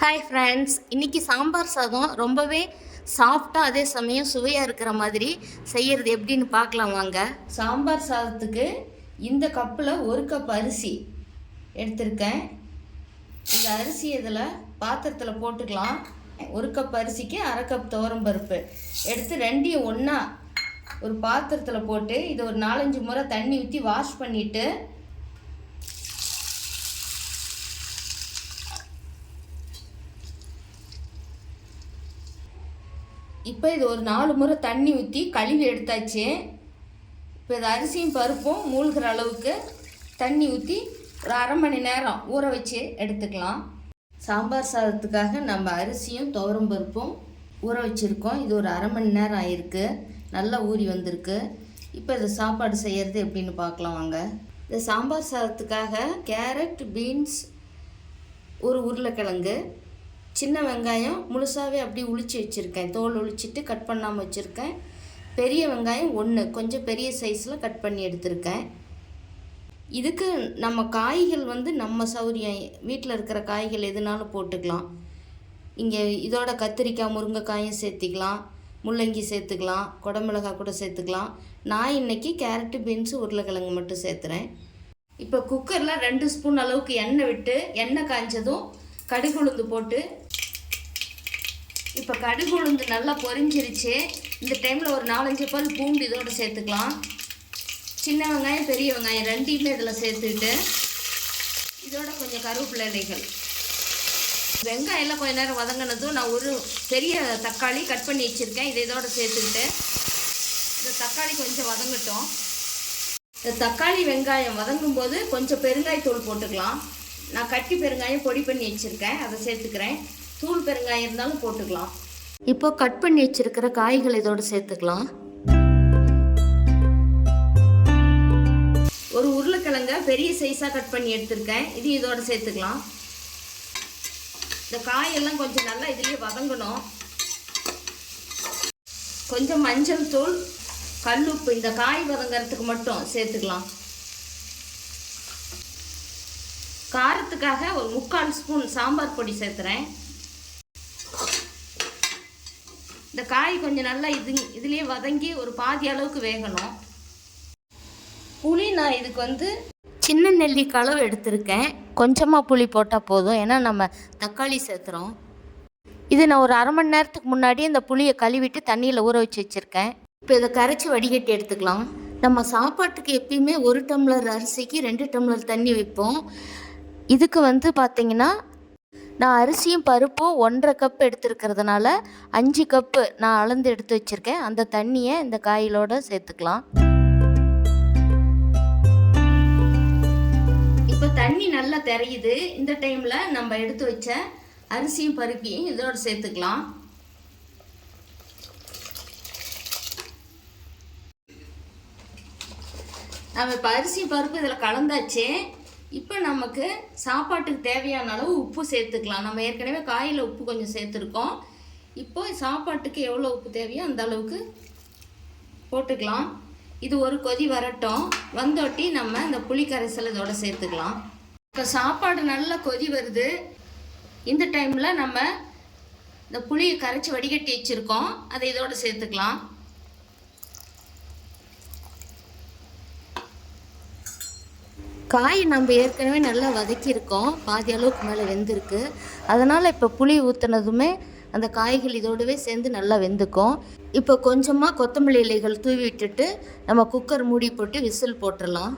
Hi friends, இன்றைக்கி சாம்பார் சாதம் ரொம்பவே சாஃப்டாக அதே சமயம் சுவையாக இருக்கிற மாதிரி செய்கிறது எப்படின்னு பார்க்கலாம் வாங்க. சாம்பார் சாதத்துக்கு இந்த கப்பில் 1 கப் அரிசி எடுத்திருக்கேன். இந்த அரிசி இதில் பாத்திரத்தில் போட்டுக்கலாம். 1 கப் அரிசிக்கு 1/2 கப் துவரம் பருப்பு எடுத்து ரெண்டையும் ஒன்றா ஒரு பாத்திரத்தில் போட்டு இதை ஒரு 4-5 முறை தண்ணி ஊற்றி வாஷ் பண்ணிவிட்டு இப்போ இது ஒரு 4 முறை தண்ணி ஊற்றி கழுவி எடுத்தாச்சு. இப்போ இது அரிசியும் பருப்பும் மூழ்கிற அளவுக்கு தண்ணி ஊற்றி ஒரு 1/2 மணி நேரம் ஊற வச்சு எடுத்துக்கலாம். சாம்பார் சாதத்துக்காக நம்ம அரிசியும் துவரம் பருப்பும் ஊற வச்சுருக்கோம். இது ஒரு 1/2 மணி நேரம் ஆயிருக்கு, நல்லா ஊறி வந்திருக்கு. இப்போ இது சாப்பாடு செய்கிறது எப்படின்னு பார்க்கலாம் வாங்க. இந்த சாம்பார் சாதத்துக்காக கேரட், பீன்ஸ், ஒரு உருளைக்கிழங்கு, சின்ன வெங்காயம் முழுசாகவே அப்படி உளிச்சு வச்சுருக்கேன். தோல் உளிச்சிட்டு கட் பண்ணாமல் வச்சுருக்கேன். பெரிய வெங்காயம் 1 கொஞ்சம் பெரிய சைஸில் கட் பண்ணி எடுத்திருக்கேன். இதுக்கு நம்ம காய்கள் நம்ம சௌரியம், வீட்டில் இருக்கிற காய்கள் எதுனாலும் போட்டுக்கலாம். இங்கே இதோட கத்திரிக்காய், முருங்கைக்காயும் சேர்த்துக்கலாம், முள்ளங்கி சேர்த்துக்கலாம், குடமிளகாய் கூட சேர்த்துக்கலாம். நான் இன்றைக்கி கேரட்டு, பீன்ஸு, உருளைக்கிழங்கு மட்டும் சேர்த்துறேன். இப்போ குக்கரில் 2 ஸ்பூன் அளவுக்கு எண்ணெய் விட்டு எண்ணெய் காய்ஞ்சதும் கடுகு உளுந்து போட்டு, இப்போ கடுகு உளுந்து நல்லா பொரிஞ்சிருச்சு. இந்த டைமில் ஒரு 4-5 பல் பூண்டு இதோடு சேர்த்துக்கலாம். சின்ன வெங்காயம், பெரிய வெங்காயம் ரெண்டையுமே இதில் சேர்த்துக்கிட்டு இதோட கொஞ்சம் கருவேப்பிலை இலைகள், வெங்காயம்லாம் கொஞ்சம் நேரம் வதங்கினதும் நான் ஒரு பெரிய தக்காளி கட் பண்ணி வச்சுருக்கேன். இதை இதோட சேர்த்துக்கிட்டு இந்த தக்காளி கொஞ்சம் வதங்கட்டும். இந்த தக்காளி வெங்காயம் வதங்கும் போது கொஞ்சம் பெருங்காயத்தூள் போட்டுக்கலாம். நான் கட்டி பெருங்காயம் பொடி பண்ணி வச்சுருக்கேன், அதை சேர்த்துக்கிறேன். தூள் பெருங்காயம் இருந்தாலும் போட்டுக்கலாம். இப்போ கட் பண்ணி வச்சுருக்கிற காய்கள் இதோடு சேர்த்துக்கலாம். ஒரு உருளைக்கிழங்க பெரிய சைஸாக கட் பண்ணி எடுத்திருக்கேன், இது இதோட சேர்த்துக்கலாம். இந்த காயெல்லாம் கொஞ்சம் நல்லா இதுலேயே வதங்கணும். கொஞ்சம் மஞ்சள் தூள், கல் உப்பு இந்த காய் வதங்கிறதுக்கு மட்டும் சேர்த்துக்கலாம். காரத்துக்காக ஒரு 3/4 ஸ்பூன் சாம்பார் பொடி சேர்த்துறேன். இந்த காய் கொஞ்சம் நல்லா இதுலேயே வதங்கி ஒரு பாதி அளவுக்கு வேகணும். புளி நான் இதுக்கு சின்ன நெல்லிக்காய் அளவு எடுத்திருக்கேன். கொஞ்சமாக புளி போட்டால் போதும், ஏன்னா நம்ம தக்காளி சேர்த்துறோம். இது நான் ஒரு 1/2 மணி நேரத்துக்கு முன்னாடி இந்த புளியை கழுவிட்டு தண்ணியில் ஊற வச்சு வச்சுருக்கேன். இப்போ இதை கரைச்சி வடிகட்டி எடுத்துக்கலாம். நம்ம சாப்பாட்டுக்கு எப்பயுமே 1 டம்ளர் அரிசிக்கு 2 டம்ளர் தண்ணி வைப்போம். இதுக்கு பார்த்திங்கன்னா நான் அரிசியும் பருப்பும் 1/2 கப் எடுத்துருக்கிறதுனால 5 கப்பு நான் அளந்து எடுத்து வச்சுருக்கேன். அந்த தண்ணியை இந்த காயிலோடு சேர்த்துக்கலாம். இப்போ தண்ணி நல்லா தெரியுது. இந்த டைமில் நம்ம எடுத்து வச்ச அரிசியும் பருப்பையும் இதோடு சேர்த்துக்கலாம். நம்ம இப்போ அரிசியும் பருப்பு இதில் கலந்தாச்சு. இப்போ நமக்கு சாப்பாட்டுக்கு தேவையான அளவு உப்பு சேர்த்துக்கலாம். நம்ம ஏற்கனவே காயில் உப்பு கொஞ்சம் சேர்த்துருக்கோம். இப்போ சாப்பாட்டுக்கு எவ்வளோ உப்பு தேவையோ அந்த அளவுக்கு போட்டுக்கலாம். இது ஒரு கொதி வரட்டும். வந்தோட்டி நம்ம இந்த புளி கரைசல் இதோட சேர்த்துக்கலாம். இப்போ சாப்பாடு நல்லா கொதி வருது. இந்த டைமில் நம்ம இந்த புளியை கரைச்சி வடிகட்டி வச்சுருக்கோம், அதை இதோட சேர்த்துக்கலாம். காய் நம்ம ஏற்கனவே நல்லா வதக்கியிருக்கோம், பாதி அளவுக்கு மேலே வெந்திருக்கு. அதனால் இப்போ புளி ஊற்றுனதுமே அந்த காய்கள் இதோடவே சேர்ந்து நல்லா வெந்துக்கும். இப்போ கொஞ்சமாக கொத்தமல்லி இலைகள் தூவி விட்டுட்டு நம்ம குக்கர் மூடி போட்டு விசில் போட்டுடலாம்.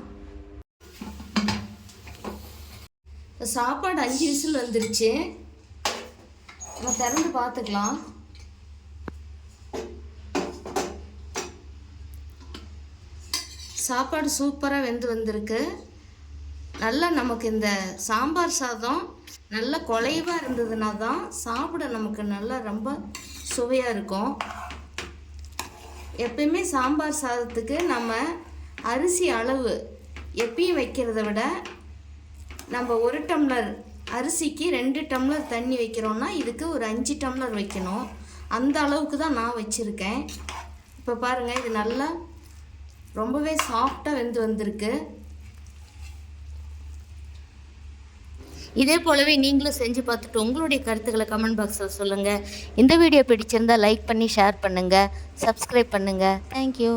சாப்பாடு 5 விசில் வந்துருச்சு. நம்ம திறந்து பார்த்துக்கலாம். சாப்பாடு சூப்பராக வெந்து வந்திருக்கு. நல்லா நமக்கு இந்த சாம்பார் சாதம் நல்லா குலைவாக இருந்ததுனா தான் சாப்பிட நமக்கு நல்லா ரொம்ப சுவையாக இருக்கும். எப்பயுமே சாம்பார் சாதத்துக்கு நம்ம அரிசி அளவு எப்பயும் வைக்கிறத விட நம்ம 1 டம்ளர் அரிசிக்கு 2 டம்ளர் தண்ணி வைக்கிறோன்னா இதுக்கு ஒரு 5 டம்ளர் வைக்கணும். அந்த அளவுக்கு தான் நான் வச்சுருக்கேன். இப்போ பாருங்கள், இது நல்லா ரொம்பவே சாஃப்டாக வெந்து வந்திருக்கு. இதே போலவே நீங்களும் செஞ்சு பார்த்துட்டு உங்களுடைய கருத்துக்களை கமெண்ட் பாக்ஸில் சொல்லுங்கள். இந்த வீடியோ பிடிச்சிருந்தால் லைக் பண்ணி ஷேர் பண்ணுங்கள், சப்ஸ்கிரைப் பண்ணுங்கள். தேங்க்யூ.